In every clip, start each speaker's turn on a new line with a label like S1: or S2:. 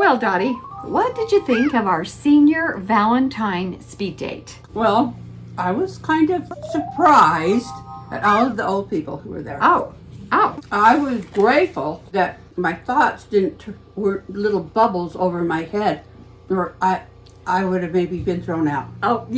S1: Well, Dottie, what did you think of our senior Valentine speed date?
S2: Well, I was kind of surprised at all of the old people who were there.
S1: Oh.
S2: I was grateful that my thoughts were little bubbles over my head, or I would have maybe been thrown out.
S1: Oh,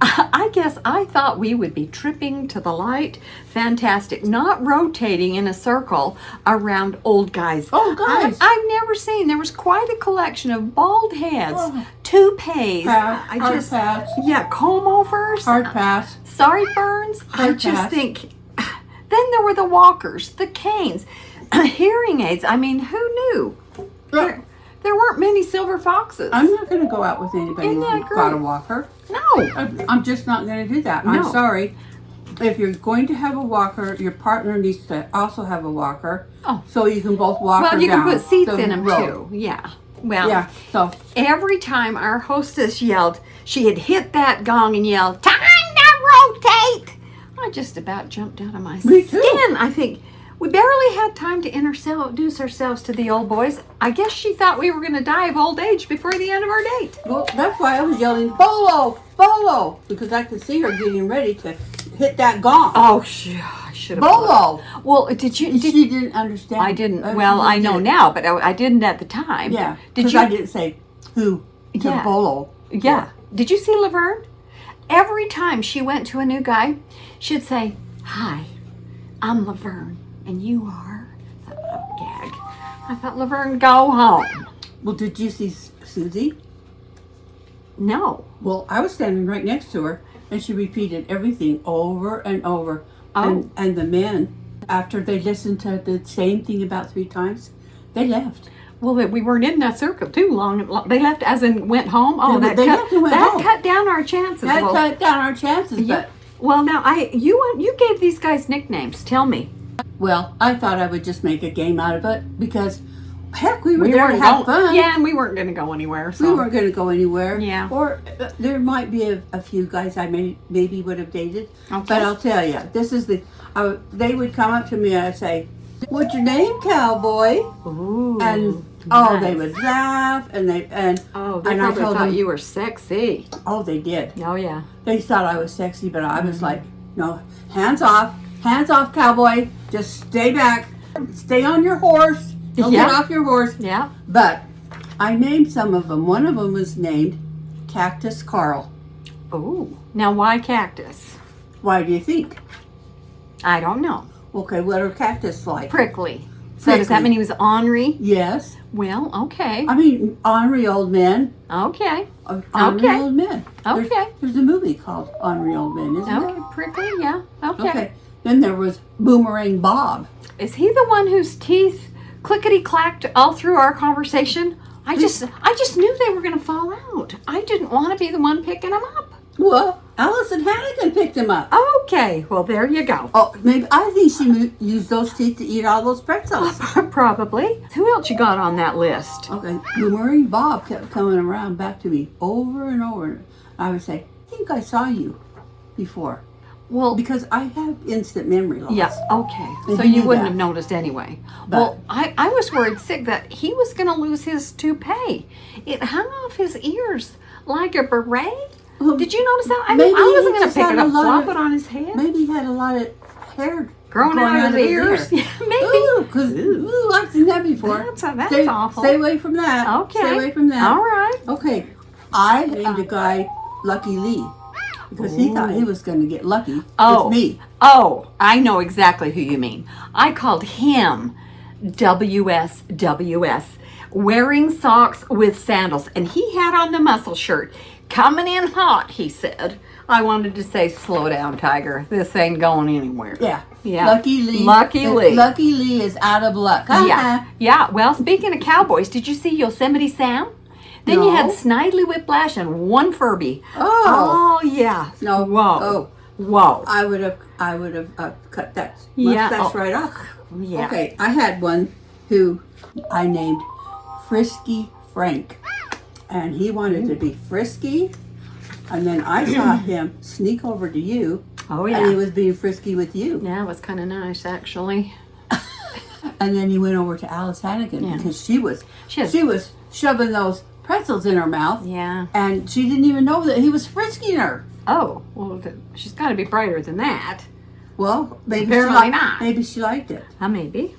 S1: I guess I thought we would be tripping to the light. Fantastic. Not rotating in a circle around old guys.
S2: Oh, guys.
S1: I've never seen. There was quite a collection of bald heads, toupees.
S2: Hard pass.
S1: Yeah, comb overs.
S2: Hard pass.
S1: Sideburns. I just
S2: pass.
S1: think. Then there were the walkers, the canes, hearing aids. I mean, who knew? There weren't many silver foxes.
S2: I'm not going to go out with anybody
S1: Isn't that
S2: who's got a
S1: great?
S2: walker.
S1: No.
S2: I'm just not going to do that.
S1: No.
S2: I'm sorry. If you're going to have a walker, your partner needs to also have a walker.
S1: Oh.
S2: So you can both walk her
S1: Well, you can
S2: down
S1: put seats
S2: the
S1: in them
S2: road.
S1: too. Yeah. Well,
S2: Yeah, so
S1: every time our hostess yelled, she had hit that gong and yelled, "Time to rotate!" I just about jumped out of my
S2: Me too.
S1: skin. I think we barely had time to introduce ourselves to the old boys. I guess she thought we were going to die of old age before the end of our date.
S2: well, that's why I was yelling, "Bolo! Bolo!" Because I could see her getting ready to hit that gong.
S1: Oh, I should have.
S2: Bolo!
S1: Well, did you?
S2: She didn't understand.
S1: I didn't.
S2: She
S1: Well, I know
S2: did.
S1: now, but I didn't at the time.
S2: Yeah,
S1: Did
S2: because
S1: you?
S2: I didn't say who to
S1: Yeah.
S2: Bolo.
S1: Yeah. Did you see Laverne? Every time she went to a new guy, she'd say, "Hi, I'm Laverne, and you are." Oh, gag. I thought, Laverne, go home.
S2: Well, did you see Susie?
S1: No.
S2: Well, I was standing right next to her, and she repeated everything over and over.
S1: Oh.
S2: And the men, after they listened to the same thing about 3 times, they left.
S1: Well, we weren't in that circle too long. They left, as in went home. Oh,
S2: They left and went home.
S1: cut down our chances.
S2: That
S1: Well,
S2: cut down our chances,
S1: yeah.
S2: but
S1: Well, now you gave these guys nicknames. Tell me.
S2: well, I thought I would just make a game out of it because, heck, we were there to have fun.
S1: Yeah, and we weren't going to go anywhere. So.
S2: We weren't going to go anywhere.
S1: Yeah.
S2: Or there might be a few guys I maybe would have dated.
S1: Okay.
S2: But I'll tell you, this is they would come up to me and I'd say, "What's your name, cowboy?"
S1: Ooh.
S2: And
S1: nice.
S2: they would laugh and
S1: they
S2: and
S1: probably
S2: I told
S1: thought
S2: them,
S1: you were sexy.
S2: oh, they did.
S1: Oh yeah.
S2: They thought I was sexy, but I was like, no, hands off, cowboy. Just stay back, stay on your horse. Don't
S1: Yeah.
S2: get off your horse.
S1: Yeah.
S2: But I named some of them. One of them was named Cactus Carl.
S1: Ooh. Now why cactus?
S2: Why do you think?
S1: I don't know.
S2: Okay, what are cactus like?
S1: Prickly. So does that
S2: Prickly.
S1: mean he was ornery?
S2: Yes.
S1: Well, okay.
S2: I mean, ornery old men.
S1: Okay.
S2: Ornery
S1: Okay.
S2: old men.
S1: Okay.
S2: There's a movie called Ornery Old Men, isn't
S1: Okay.
S2: there?
S1: Prickly. Yeah. Okay.
S2: Okay. Then there was Boomerang Bob.
S1: Is he the one whose teeth clickety clacked all through our conversation? I just knew they were going to fall out. I didn't want to be the one picking them up.
S2: Well, Allison Hannigan picked him up.
S1: Okay. Well, there you go.
S2: Oh, maybe I think she used those teeth to eat all those pretzels.
S1: Probably. Who else you got on that list?
S2: Okay, Boomerang Bob kept coming around back to me over and over. I would say, I think I saw you before.
S1: Well,
S2: Because I have instant memory loss.
S1: yeah, okay.
S2: And
S1: So
S2: he
S1: you
S2: knew
S1: wouldn't
S2: that.
S1: have noticed anyway.
S2: But-
S1: Well, I was worried sick that he was going to lose his toupee. It hung off his ears like a beret.
S2: Well,
S1: Did you notice that? I
S2: maybe
S1: mean, I wasn't
S2: he
S1: going to
S2: just
S1: pick
S2: had
S1: it
S2: a
S1: up,
S2: lot
S1: flop
S2: of-
S1: it on his head.
S2: Maybe he had a lot of hair
S1: Growing
S2: going
S1: out of his ears. Yeah, maybe.
S2: Ooh, because I've seen that before.
S1: That's awful.
S2: Stay away from that.
S1: Okay.
S2: Stay away from that.
S1: All right.
S2: Okay. I named a guy Lucky Lee because he thought he was going to get lucky with me.
S1: Oh, I know exactly who you mean. I called him WSWS, wearing socks with sandals, and he had on the muscle shirt. Coming in hot, he said. I wanted to say, slow down, Tiger. This ain't going anywhere.
S2: Yeah.
S1: Yeah.
S2: Lucky Lee.
S1: Lucky Lee.
S2: Lucky Lee is out of luck.
S1: Yeah. Yeah. Well, speaking of cowboys, did you see Yosemite Sam? Then you had
S2: No.
S1: Snidely Whiplash and one Furby.
S2: Oh.
S1: Oh, yeah.
S2: No.
S1: Whoa.
S2: Oh.
S1: Whoa.
S2: I would have cut that
S1: Yeah.
S2: mustache
S1: Oh.
S2: right off.
S1: Yeah.
S2: Okay. I had one who I named Frisky Frank. And he wanted to be frisky. And then I saw him sneak over to you.
S1: Oh,
S2: And he
S1: yeah.
S2: was being frisky with you.
S1: Yeah, it was kind of nice, actually.
S2: And then he went over to Alice Hannigan
S1: Yeah.
S2: because she was
S1: She has-
S2: shoving those pretzels in her mouth.
S1: Yeah.
S2: And she didn't even know that he was frisking her.
S1: Oh, well, she's got to be brighter than that.
S2: Well, maybe
S1: Apparently not.
S2: Maybe she liked it.
S1: Maybe.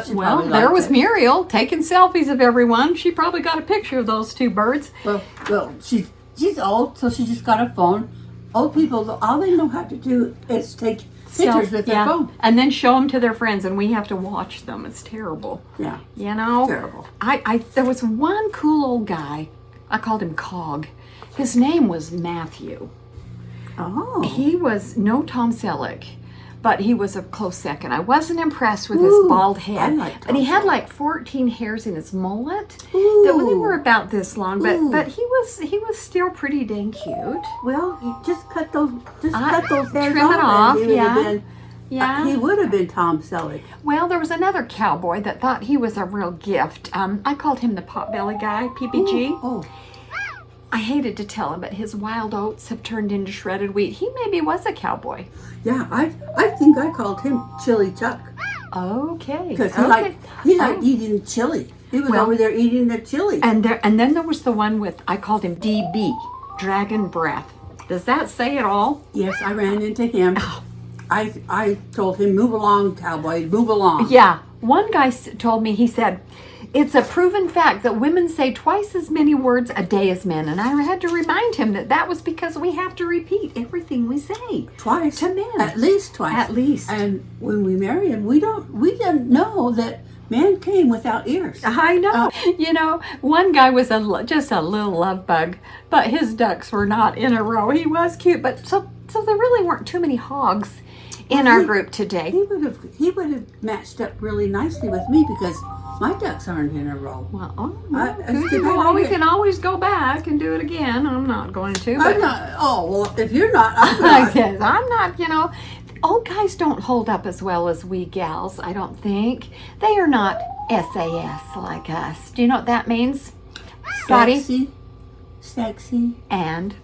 S2: She
S1: Well,
S2: probably
S1: there
S2: liked
S1: was
S2: it.
S1: Muriel taking selfies of everyone. She probably got a picture of those two birds.
S2: Well, she's old, so she just got a phone. Old people, all they know how to do is take pictures with their phone.
S1: And then show them to their friends, and we have to watch them. It's terrible.
S2: Yeah.
S1: You know?
S2: Terrible.
S1: There was one cool old guy. I called him Cog. His name was Matthew.
S2: Oh.
S1: He was no Tom Selleck, but he was a close second. I wasn't impressed with his
S2: Ooh,
S1: bald
S2: I
S1: head.
S2: like Tom
S1: And he had
S2: Selleck.
S1: like 14 hairs in his mullet that
S2: Ooh.
S1: they were about this long,
S2: Ooh.
S1: but he was still pretty dang cute.
S2: Well, you just cut those hairs
S1: trim it
S2: off.
S1: off,
S2: And he would have
S1: yeah.
S2: been,
S1: Yeah.
S2: he would have been Tom Selleck.
S1: Well, there was another cowboy that thought he was a real gift. I called him the potbelly guy, PPG.
S2: Oh.
S1: I hated to tell him, but his wild oats have turned into shredded wheat. He maybe was a cowboy.
S2: Yeah, I think I called him Chili Chuck.
S1: Okay.
S2: Because he
S1: Okay.
S2: liked eating chili. He was
S1: Well,
S2: over there eating the chili.
S1: And then there was the one with, I called him DB, Dragon Breath. Does that say it all?
S2: Yes, I ran into him. I told him, move along, cowboy, move along.
S1: Yeah. One guy told me, he said, it's a proven fact that women say twice as many words a day as men. And I had to remind him that was because we have to repeat everything we say.
S2: Twice.
S1: To men.
S2: At least twice.
S1: At least.
S2: And when we married him, we didn't know that man came without ears.
S1: I know. You know, one guy was just a little love bug, but his ducks were not in a row. He was cute, but so there really weren't too many hogs in our group today.
S2: He would have matched up really nicely with me because my ducks aren't in a row.
S1: Well,
S2: it's too bad I
S1: we
S2: didn't.
S1: can always go back and do it again. I'm not going to. But
S2: I'm not. Oh well, if you're not, I'm not.
S1: Yes, I'm not. You know, old guys don't hold up as well as we gals. I don't think they are not SAS like us. Do you know what that means? Dottie?
S2: Sexy,
S1: And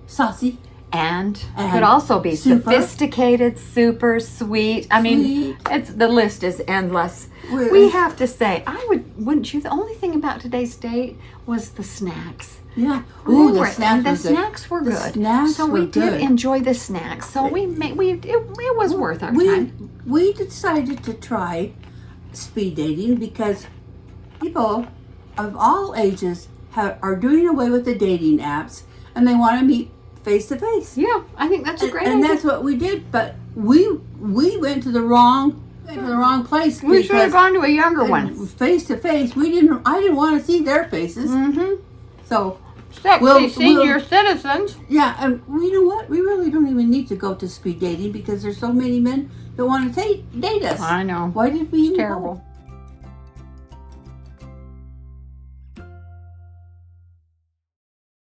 S2: saucy.
S1: And
S2: And
S1: could also be
S2: super.
S1: sophisticated, super sweet. I mean,
S2: Sweet.
S1: the list is endless.
S2: Really?
S1: We have to say, wouldn't you? The only thing about today's date was the snacks.
S2: Yeah.
S1: They
S2: Ooh, the
S1: were-
S2: snacks.
S1: the
S2: were good.
S1: snacks were
S2: The
S1: good.
S2: snacks
S1: So
S2: were
S1: we did
S2: good.
S1: enjoy the snacks. So it was worth our time.
S2: We decided to try speed dating because people of all ages are doing away with the dating apps and they want to meet face to face.
S1: Yeah, I think that's a great
S2: And
S1: idea.
S2: that's what we did. But we went to the wrong place.
S1: We should have
S2: because
S1: gone to a younger one.
S2: face to face. I didn't want to see their faces.
S1: Mm-hmm.
S2: So
S1: Sexy senior citizens.
S2: yeah, and you know what? We really don't even need to go to speed dating because there's so many men that want to date us.
S1: I know.
S2: Why did we even go?
S1: Terrible.